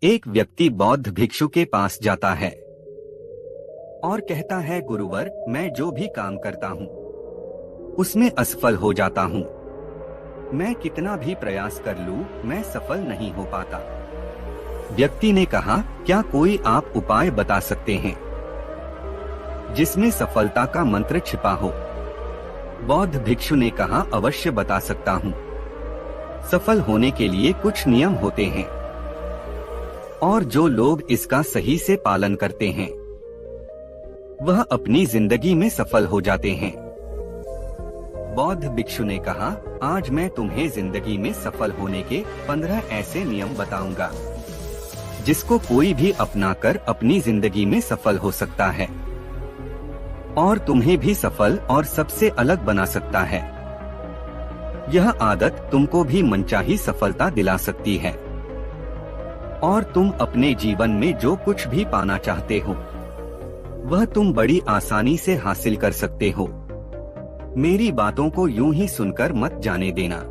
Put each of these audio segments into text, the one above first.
एक व्यक्ति बौद्ध भिक्षु के पास जाता है और कहता है, गुरुवर, मैं जो भी काम करता हूँ उसमें असफल हो जाता हूँ। मैं कितना भी प्रयास कर लूं, मैं सफल नहीं हो पाता। व्यक्ति ने कहा, क्या कोई आप उपाय बता सकते हैं जिसमें सफलता का मंत्र छिपा हो? बौद्ध भिक्षु ने कहा, अवश्य बता सकता हूँ। सफल होने के लिए कुछ नियम होते हैं और जो लोग इसका सही से पालन करते हैं वह अपनी जिंदगी में सफल हो जाते हैं। बौद्ध भिक्षु ने कहा, आज मैं तुम्हें जिंदगी में सफल होने के 15 ऐसे नियम बताऊंगा जिसको कोई भी अपनाकर अपनी जिंदगी में सफल हो सकता है और तुम्हें भी सफल और सबसे अलग बना सकता है। यह आदत तुमको भी मनचाही सफलता दिला सकती है और तुम अपने जीवन में जो कुछ भी पाना चाहते हो वह तुम बड़ी आसानी से हासिल कर सकते हो। मेरी बातों को यूं ही सुनकर मत जाने देना,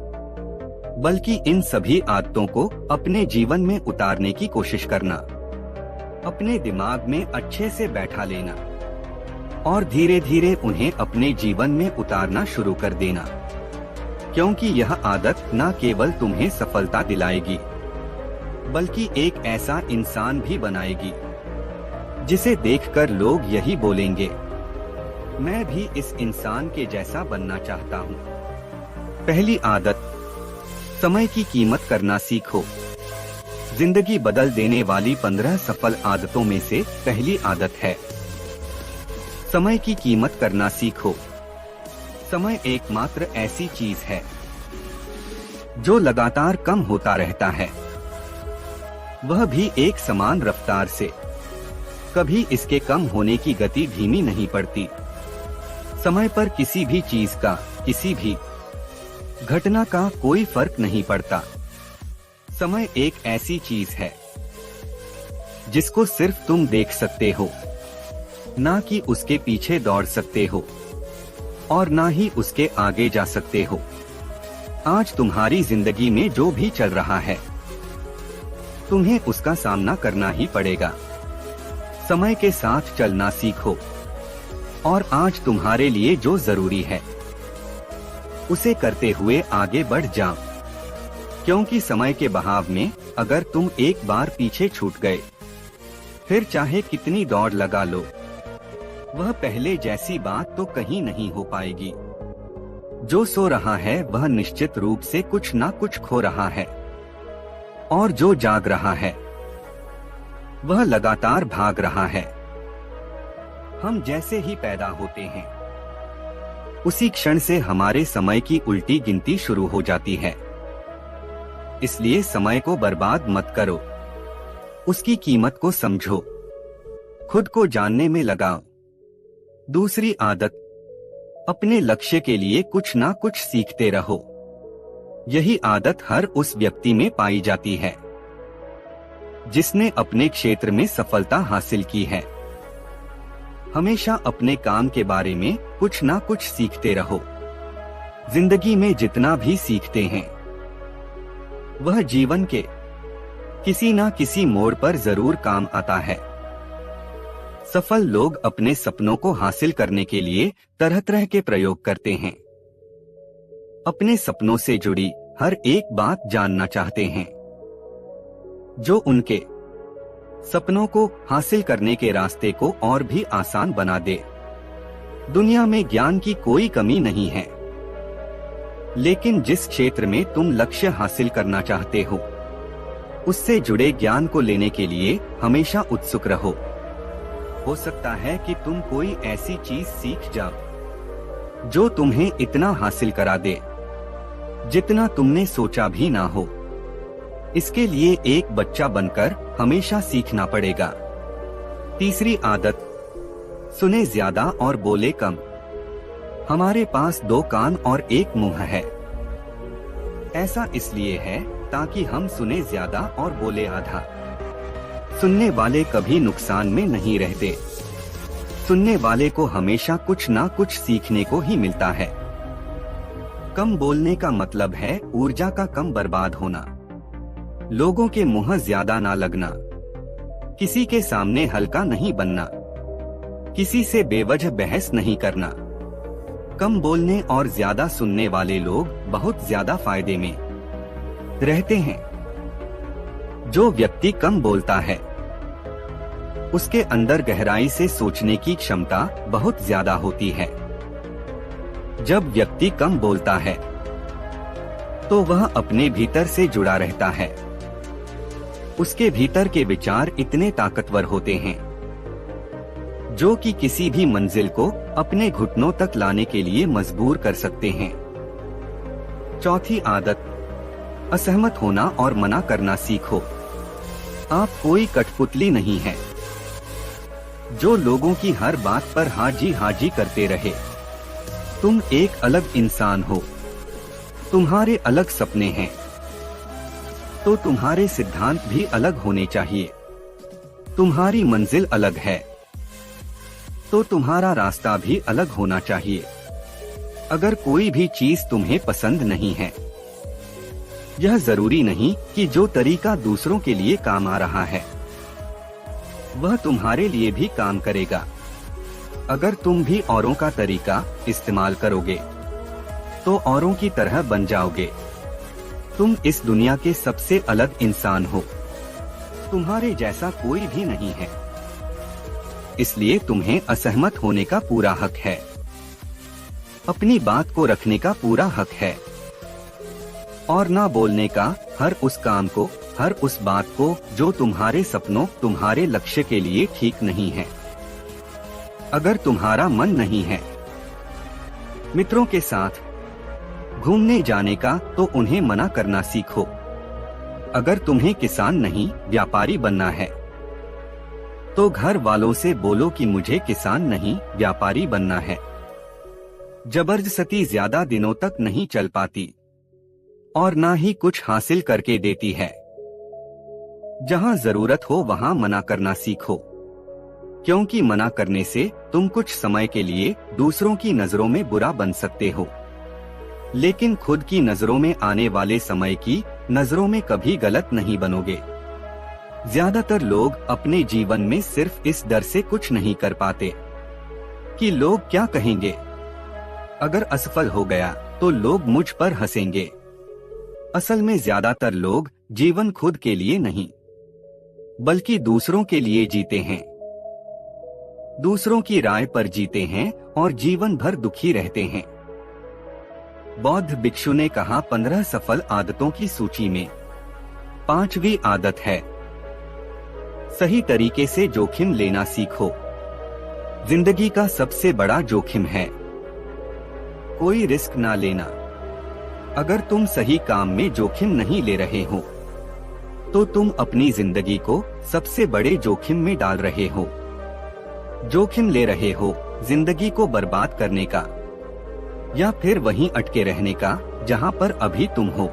बल्कि इन सभी आदतों को अपने जीवन में उतारने की कोशिश करना। अपने दिमाग में अच्छे से बैठा लेना और धीरे धीरे उन्हें अपने जीवन में उतारना शुरू कर देना, क्योंकि यह आदत न केवल तुम्हें सफलता दिलाएगी बल्कि एक ऐसा इंसान भी बनाएगी जिसे देखकर लोग यही बोलेंगे, मैं भी इस इंसान के जैसा बनना चाहता हूँ। पहली आदत, समय की कीमत करना सीखो। जिंदगी बदल देने वाली 15 सफल आदतों में से पहली आदत है समय की कीमत करना सीखो। समय एकमात्र ऐसी चीज है जो लगातार कम होता रहता है, वह भी एक समान रफ्तार से। कभी इसके कम होने की गति धीमी नहीं पड़ती। समय पर किसी भी चीज का, किसी भी घटना का कोई फर्क नहीं पड़ता। समय एक ऐसी चीज है जिसको सिर्फ तुम देख सकते हो, ना कि उसके पीछे दौड़ सकते हो और ना ही उसके आगे जा सकते हो। आज तुम्हारी जिंदगी में जो भी चल रहा है तुम्हें उसका सामना करना ही पड़ेगा। समय के साथ चलना सीखो और आज तुम्हारे लिए जो जरूरी है उसे करते हुए आगे बढ़ जाओ, क्योंकि समय के बहाव में अगर तुम एक बार पीछे छूट गए फिर चाहे कितनी दौड़ लगा लो वह पहले जैसी बात तो कहीं नहीं हो पाएगी। जो सो रहा है वह निश्चित रूप से कुछ ना कुछ खो रहा है और जो जाग रहा है वह लगातार भाग रहा है। हम जैसे ही पैदा होते हैं उसी क्षण से हमारे समय की उल्टी गिनती शुरू हो जाती है। इसलिए समय को बर्बाद मत करो, उसकी कीमत को समझो, खुद को जानने में लगाओ। दूसरी आदत, अपने लक्ष्य के लिए कुछ ना कुछ सीखते रहो। यही आदत हर उस व्यक्ति में पाई जाती है जिसने अपने क्षेत्र में सफलता हासिल की है। हमेशा अपने काम के बारे में कुछ ना कुछ सीखते रहो। जिंदगी में जितना भी सीखते हैं वह जीवन के किसी ना किसी मोड़ पर जरूर काम आता है। सफल लोग अपने सपनों को हासिल करने के लिए तरह तरह के प्रयोग करते हैं। अपने सपनों से जुड़ी हर एक बात जानना चाहते हैं जो उनके सपनों को हासिल करने के रास्ते को और भी आसान बना दे। दुनिया में ज्ञान की कोई कमी नहीं है, लेकिन जिस क्षेत्र में तुम लक्ष्य हासिल करना चाहते हो उससे जुड़े ज्ञान को लेने के लिए हमेशा उत्सुक रहो। हो सकता है कि तुम कोई ऐसी चीज सीख जाओ जो तुम्हें इतना हासिल करा दे जितना तुमने सोचा भी ना हो। इसके लिए एक बच्चा बनकर हमेशा सीखना पड़ेगा। तीसरी आदत, सुने ज्यादा और बोले कम। हमारे पास 2 कान और 1 मुंह है। ऐसा इसलिए है ताकि हम सुने ज्यादा और बोले आधा। सुनने वाले कभी नुकसान में नहीं रहते। सुनने वाले को हमेशा कुछ ना कुछ सीखने को ही मिलता है। कम बोलने का मतलब है ऊर्जा का कम बर्बाद होना। लोगों के मुंह ज्यादा ना लगना, किसी के सामने हल्का नहीं बनना, किसी से बेवजह बहस नहीं करना। कम बोलने और ज्यादा सुनने वाले लोग बहुत ज्यादा फायदे में रहते हैं। जो व्यक्ति कम बोलता है उसके अंदर गहराई से सोचने की क्षमता बहुत ज्यादा होती है। जब व्यक्ति कम बोलता है तो वह अपने भीतर से जुड़ा रहता है। उसके भीतर के विचार इतने ताकतवर होते हैं जो कि किसी भी मंजिल को अपने घुटनों तक लाने के लिए मजबूर कर सकते हैं। चौथी आदत, असहमत होना और मना करना सीखो। आप कोई कठपुतली नहीं है जो लोगों की हर बात पर हाजी हाजी करते रहे। तुम एक अलग इंसान हो, तुम्हारे अलग सपने हैं, तो तुम्हारे सिद्धांत भी अलग होने चाहिए। तुम्हारी मंजिल अलग है तो तुम्हारा रास्ता भी अलग होना चाहिए। अगर कोई भी चीज तुम्हें पसंद नहीं है, यह जरूरी नहीं कि जो तरीका दूसरों के लिए काम आ रहा है वह तुम्हारे लिए भी काम करेगा। अगर तुम भी औरों का तरीका इस्तेमाल करोगे तो औरों की तरह बन जाओगे। तुम इस दुनिया के सबसे अलग इंसान हो, तुम्हारे जैसा कोई भी नहीं है, इसलिए तुम्हें असहमत होने का पूरा हक है, अपनी बात को रखने का पूरा हक है और ना बोलने का हर उस काम को, हर उस बात को जो तुम्हारे सपनों, तुम्हारे लक्ष्य के लिए ठीक नहीं है। अगर तुम्हारा मन नहीं है मित्रों के साथ घूमने जाने का तो उन्हें मना करना सीखो। अगर तुम्हें किसान नहीं व्यापारी बनना है तो घर वालों से बोलो कि मुझे किसान नहीं व्यापारी बनना है। जबरदस्ती ज्यादा दिनों तक नहीं चल पाती और ना ही कुछ हासिल करके देती है। जहां जरूरत हो वहां मना करना सीखो, क्योंकि मना करने से तुम कुछ समय के लिए दूसरों की नजरों में बुरा बन सकते हो, लेकिन खुद की नजरों में आने वाले समय की नजरों में कभी गलत नहीं बनोगे। ज्यादातर लोग अपने जीवन में सिर्फ इस डर से कुछ नहीं कर पाते कि लोग क्या कहेंगे। अगर असफल हो गया तो लोग मुझ पर हंसेंगे। असल में ज्यादातर लोग जीवन खुद के लिए नहीं बल्कि दूसरों के लिए जीते हैं, दूसरों की राय पर जीते हैं और जीवन भर दुखी रहते हैं। बौद्ध भिक्षु ने कहा, 15 सफल आदतों की सूची में 5वीं आदत है सही तरीके से जोखिम लेना सीखो। जिंदगी का सबसे बड़ा जोखिम है कोई रिस्क ना लेना। अगर तुम सही काम में जोखिम नहीं ले रहे हो तो तुम अपनी जिंदगी को सबसे बड़े जोखिम में डाल रहे हो। जोखिम ले रहे हो जिंदगी को बर्बाद करने का या फिर वहीं अटके रहने का जहां पर अभी तुम हो।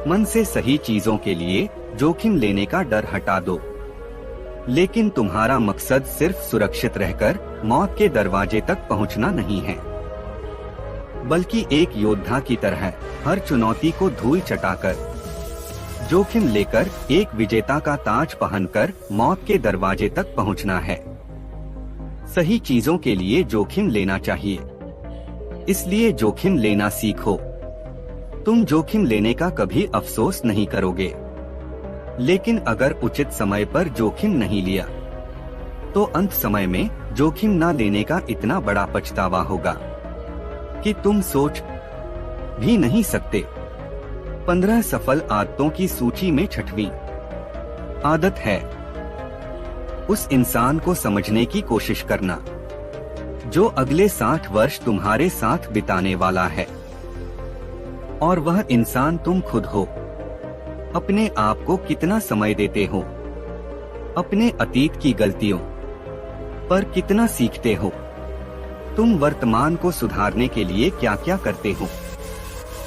मन से सही चीजों के लिए जोखिम लेने का डर हटा दो, लेकिन तुम्हारा मकसद सिर्फ सुरक्षित रहकर मौत के दरवाजे तक पहुंचना नहीं है, बल्कि एक योद्धा की तरह हर चुनौती को धूल चटाकर, जोखिम लेकर एक विजेता का ताज पहनकर मौत के दरवाजे तक पहुंचना है। सही चीजों के लिए जोखिम लेना चाहिए, इसलिए जोखिम लेना सीखो। तुम जोखिम लेने का कभी अफसोस नहीं करोगे, लेकिन अगर उचित समय पर जोखिम नहीं लिया तो अंत समय में जोखिम न लेने का इतना बड़ा पछतावा होगा कि तुम सोच भी नहीं सकते। 15 सफल आदतों की सूची में 6वीं आदत है उस इंसान को समझने की कोशिश करना जो अगले 60 वर्ष तुम्हारे साथ बिताने वाला है, और वह इंसान तुम खुद हो। अपने आप को कितना समय देते हो, अपने अतीत की गलतियों पर कितना सीखते हो, तुम वर्तमान को सुधारने के लिए क्या क्या करते हो,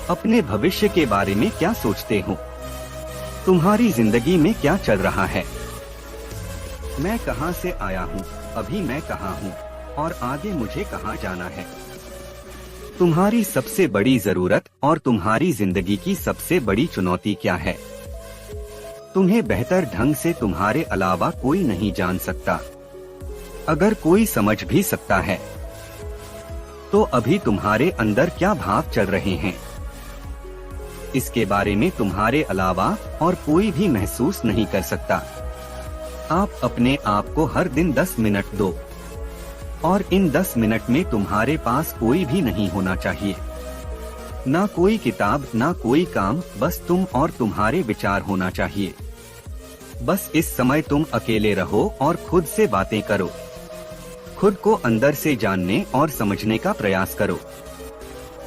अपने भविष्य के बारे में क्या सोचते हो, तुम्हारी जिंदगी में क्या चल रहा है। मैं कहां से आया हूं, अभी मैं कहां हूं और आगे मुझे कहां जाना है। तुम्हारी सबसे बड़ी जरूरत और तुम्हारी जिंदगी की सबसे बड़ी चुनौती क्या है? तुम्हें बेहतर ढंग से तुम्हारे अलावा कोई नहीं जान सकता। अगर कोई समझ भी सकता है तो अभी तुम्हारे अंदर क्या भाव चल रहे हैं, इसके बारे में तुम्हारे अलावा और कोई भी महसूस नहीं कर सकता। आप अपने आप को हर दिन 10 मिनट दो और इन 10 मिनट में तुम्हारे पास कोई भी नहीं होना चाहिए, ना कोई किताब, ना कोई काम, बस तुम और तुम्हारे विचार होना चाहिए। बस इस समय तुम अकेले रहो और खुद से बातें करो। खुद को अंदर से जानने और समझने का प्रयास करो।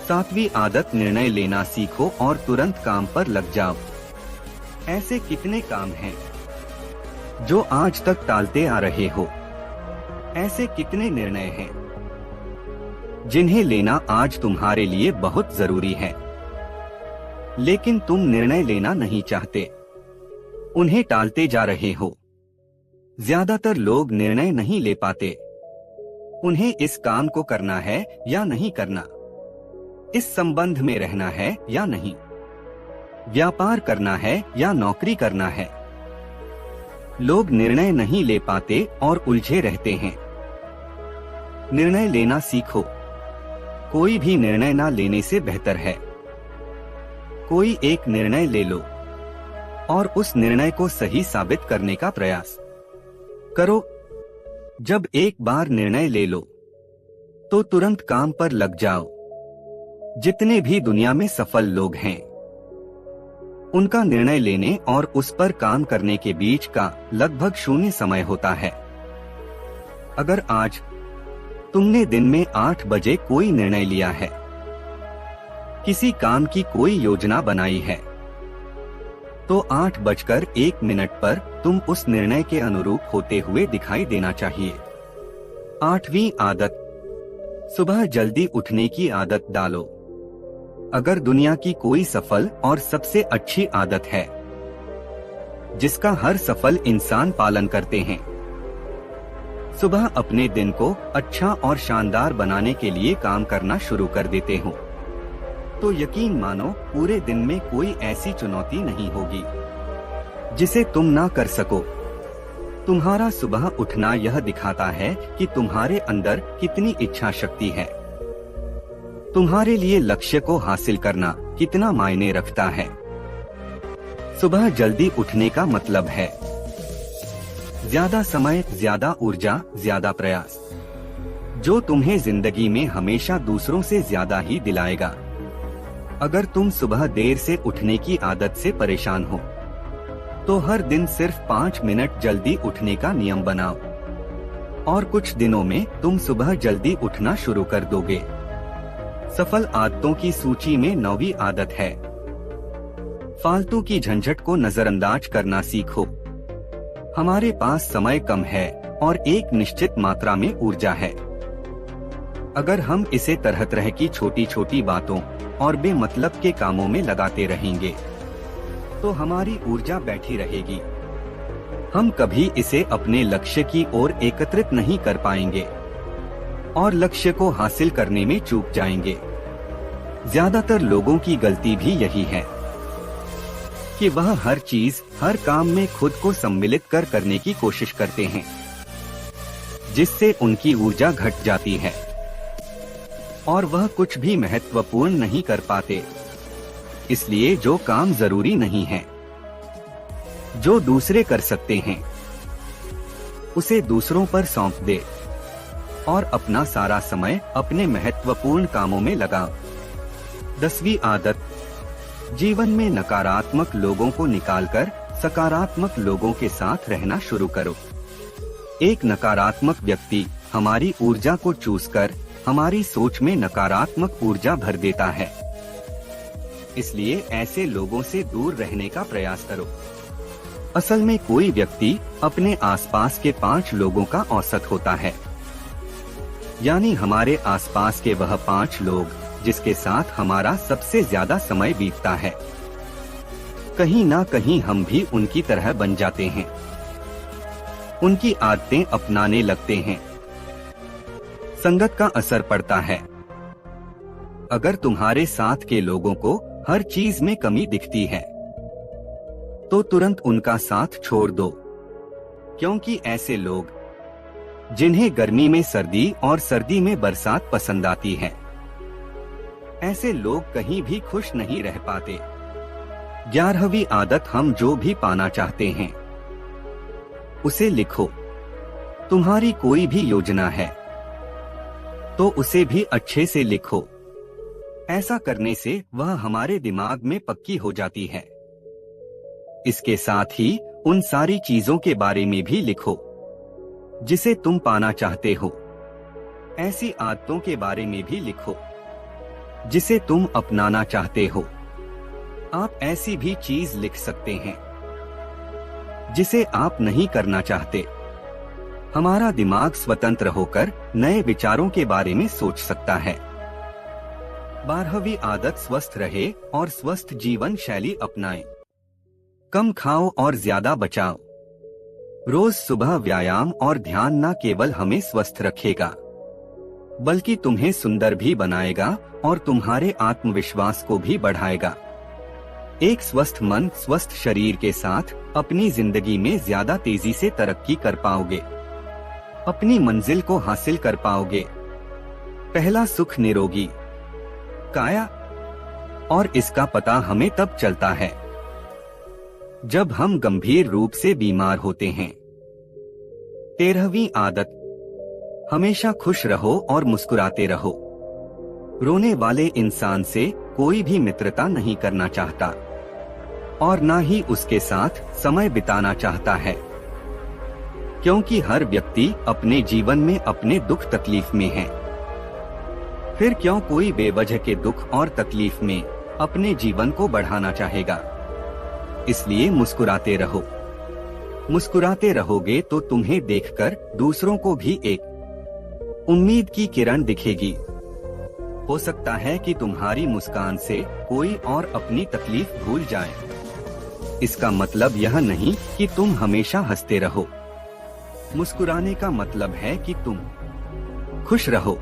7वीं आदत, निर्णय लेना सीखो और तुरंत काम पर लग जाओ। ऐसे कितने काम हैं जो आज तक टालते आ रहे हो? ऐसे कितने निर्णय हैं जिन्हें लेना आज तुम्हारे लिए बहुत जरूरी है, लेकिन तुम निर्णय लेना नहीं चाहते, उन्हें टालते जा रहे हो। ज्यादातर लोग निर्णय नहीं ले पाते। उन्हें इस काम को करना है या नहीं करना, इस संबंध में रहना है या नहीं, व्यापार करना है या नौकरी करना है। लोग निर्णय नहीं ले पाते और उलझे रहते हैं। निर्णय लेना सीखो। कोई भी निर्णय ना लेने से बेहतर है। कोई एक निर्णय ले लो और उस निर्णय को सही साबित करने का प्रयास करो। जब एक बार निर्णय ले लो तो तुरंत काम पर लग जाओ। जितने भी दुनिया में सफल लोग हैं, उनका निर्णय लेने और उस पर काम करने के बीच का लगभग 0 समय होता है। अगर आज तुमने दिन में 8 बजे कोई निर्णय लिया है, किसी काम की कोई योजना बनाई है, तो 8:01 पर तुम उस निर्णय के अनुरूप होते हुए दिखाई देना चाहिए। 8वीं आदत, सुबह जल्दी उठने की आदत डालो। अगर दुनिया की कोई सफल और सबसे अच्छी आदत है जिसका हर सफल इंसान पालन करते हैं, सुबह अपने दिन को अच्छा और शानदार बनाने के लिए काम करना शुरू कर देते हो, तो यकीन मानो पूरे दिन में कोई ऐसी चुनौती नहीं होगी जिसे तुम ना कर सको। तुम्हारा सुबह उठना यह दिखाता है कि तुम्हारे अंदर कितनी इच्छा शक्ति है। तुम्हारे लिए लक्ष्य को हासिल करना कितना मायने रखता है। सुबह जल्दी उठने का मतलब है ज्यादा समय, ज्यादा ऊर्जा, ज्यादा प्रयास, जो तुम्हें जिंदगी में हमेशा दूसरों से ज्यादा ही दिलाएगा। अगर तुम सुबह देर से उठने की आदत से परेशान हो, तो हर दिन सिर्फ 5 मिनट जल्दी उठने का नियम बनाओ और कुछ दिनों में तुम सुबह जल्दी उठना शुरू कर दोगे। सफल आदतों की सूची में 9वीं आदत है, फालतू की झंझट को नजरअंदाज करना सीखो। हमारे पास समय कम है और एक निश्चित मात्रा में ऊर्जा है। अगर हम इसे तरह तरह की छोटी छोटी बातों और बेमतलब के कामों में लगाते रहेंगे, तो हमारी ऊर्जा बैठी रहेगी। हम कभी इसे अपने लक्ष्य की ओर एकत्रित नहीं कर पाएंगे और लक्ष्य को हासिल करने में चूक जाएंगे। ज्यादातर लोगों की गलती भी यही है कि वह हर चीज, हर काम में खुद को सम्मिलित कर करने की कोशिश करते हैं, जिससे उनकी ऊर्जा घट जाती है और वह कुछ भी महत्वपूर्ण नहीं कर पाते। इसलिए जो काम जरूरी नहीं है, जो दूसरे कर सकते हैं, उसे दूसरों पर सौंप दे और अपना सारा समय अपने महत्वपूर्ण कामों में लगाओ। 10वीं आदत, जीवन में नकारात्मक लोगों को निकालकर सकारात्मक लोगों के साथ रहना शुरू करो। एक नकारात्मक व्यक्ति हमारी ऊर्जा को चूसकर हमारी सोच में नकारात्मक ऊर्जा भर देता है। इसलिए ऐसे लोगों से दूर रहने का प्रयास करो। असल में कोई व्यक्ति अपने आसपास के 5 लोगों का औसत होता है, यानी हमारे आसपास के वह 5 लोग जिसके साथ हमारा सबसे ज्यादा समय बीतता है। कहीं ना कहीं हम भी उनकी तरह बन जाते हैं, उनकी आदतें अपनाने लगते हैं। संगत का असर पड़ता है। अगर तुम्हारे साथ के लोगों को हर चीज में कमी दिखती है, तो तुरंत उनका साथ छोड़ दो, क्योंकि ऐसे लोग जिन्हें गर्मी में सर्दी और सर्दी में बरसात पसंद आती है, ऐसे लोग कहीं भी खुश नहीं रह पाते। 11वीं आदत, हम जो भी पाना चाहते हैं उसे लिखो। तुम्हारी कोई भी योजना है तो उसे भी अच्छे से लिखो। ऐसा करने से वह हमारे दिमाग में पक्की हो जाती है। इसके साथ ही उन सारी चीजों के बारे में भी लिखो जिसे तुम पाना चाहते हो। ऐसी आदतों के बारे में भी लिखो जिसे तुम अपनाना चाहते हो। आप ऐसी भी चीज लिख सकते हैं जिसे आप नहीं करना चाहते। हमारा दिमाग स्वतंत्र होकर नए विचारों के बारे में सोच सकता है। 12वीं आदत, स्वस्थ रहे और स्वस्थ जीवन शैली अपनाएं। कम खाओ और ज्यादा बचाओ। रोज सुबह व्यायाम और ध्यान न केवल हमें स्वस्थ रखेगा, बल्कि तुम्हें सुंदर भी बनाएगा और तुम्हारे आत्मविश्वास को भी बढ़ाएगा। एक स्वस्थ मन, स्वस्थ शरीर के साथ अपनी जिंदगी में ज्यादा तेजी से तरक्की कर पाओगे, अपनी मंजिल को हासिल कर पाओगे। पहला सुख, निरोगी काया, और इसका पता हमें तब चलता है जब हम गंभीर रूप से बीमार होते हैं। 13वीं आदत, हमेशा खुश रहो और मुस्कुराते रहो। रोने वाले इंसान से कोई भी मित्रता नहीं करना चाहता और ना ही उसके साथ समय बिताना चाहता है, क्योंकि हर व्यक्ति अपने जीवन में अपने दुख तकलीफ में है। फिर क्यों कोई बेवजह के दुख और तकलीफ में अपने जीवन को बढ़ाना चाहेगा। इसलिए मुस्कुराते रहो। मुस्कुराते रहोगे तो तुम्हें देखकर दूसरों को भी एक उम्मीद की किरण दिखेगी। हो सकता है कि तुम्हारी मुस्कान से कोई और अपनी तकलीफ भूल जाए। इसका मतलब यह नहीं कि तुम हमेशा हंसते रहो। मुस्कुराने का मतलब है कि तुम खुश रहो।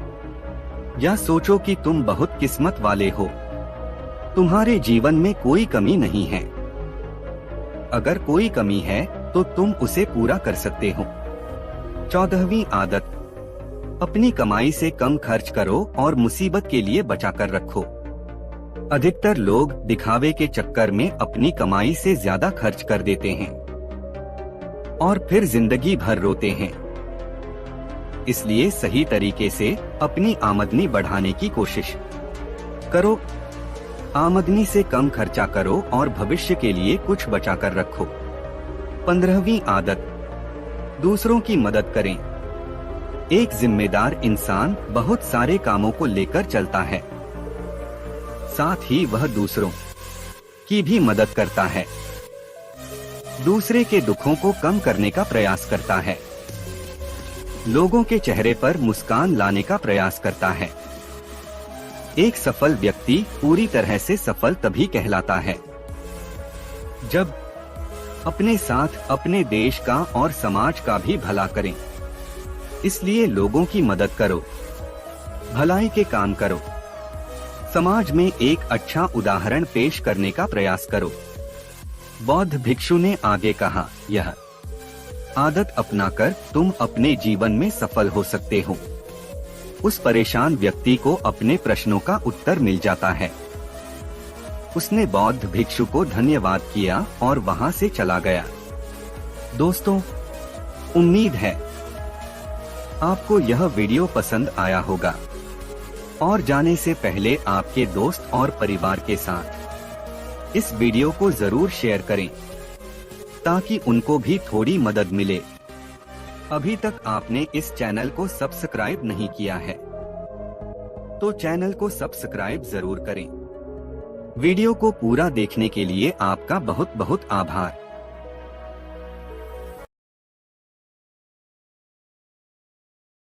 या सोचो कि तुम बहुत किस्मत वाले हो। तुम्हारे जीवन में कोई कमी नहीं है। अगर कोई कमी है तो तुम उसे पूरा कर सकते हो। 14वीं आदत, अपनी कमाई से कम खर्च करो और मुसीबत के लिए बचाकर रखो। अधिकतर लोग दिखावे के चक्कर में अपनी कमाई से ज्यादा खर्च कर देते हैं और फिर जिंदगी भर रोते हैं। इसलिए सही तरीके से अपनी आमदनी बढ़ाने की कोशिश करो। आमदनी से कम खर्चा करो और भविष्य के लिए कुछ बचाकर रखो। 15वीं आदत, दूसरों की मदद करें। एक जिम्मेदार इंसान बहुत सारे कामों को लेकर चलता है, साथ ही वह दूसरों की भी मदद करता है। दूसरे के दुखों को कम करने का प्रयास करता है। लोगों के चेहरे पर मुस्कान लाने का प्रयास करता है। एक सफल व्यक्ति पूरी तरह से सफल तभी कहलाता है जब अपने साथ अपने देश का और समाज का भी भला करें। इसलिए लोगों की मदद करो, भलाई के काम करो, समाज में एक अच्छा उदाहरण पेश करने का प्रयास करो। बौद्ध भिक्षु ने आगे कहा, यह आदत अपनाकर तुम अपने जीवन में सफल हो सकते हो। उस परेशान व्यक्ति को अपने प्रश्नों का उत्तर मिल जाता है। उसने बौद्ध भिक्षु को धन्यवाद किया और वहां से चला गया। दोस्तों, उम्मीद है आपको यह वीडियो पसंद आया होगा और जाने से पहले आपके दोस्त और परिवार के साथ इस वीडियो को जरूर शेयर करें ताकि उनको भी थोड़ी मदद मिले। अभी तक आपने इस चैनल को सब्सक्राइब नहीं किया है तो चैनल को सब्सक्राइब जरूर करें। वीडियो को पूरा देखने के लिए आपका बहुत बहुत आभार।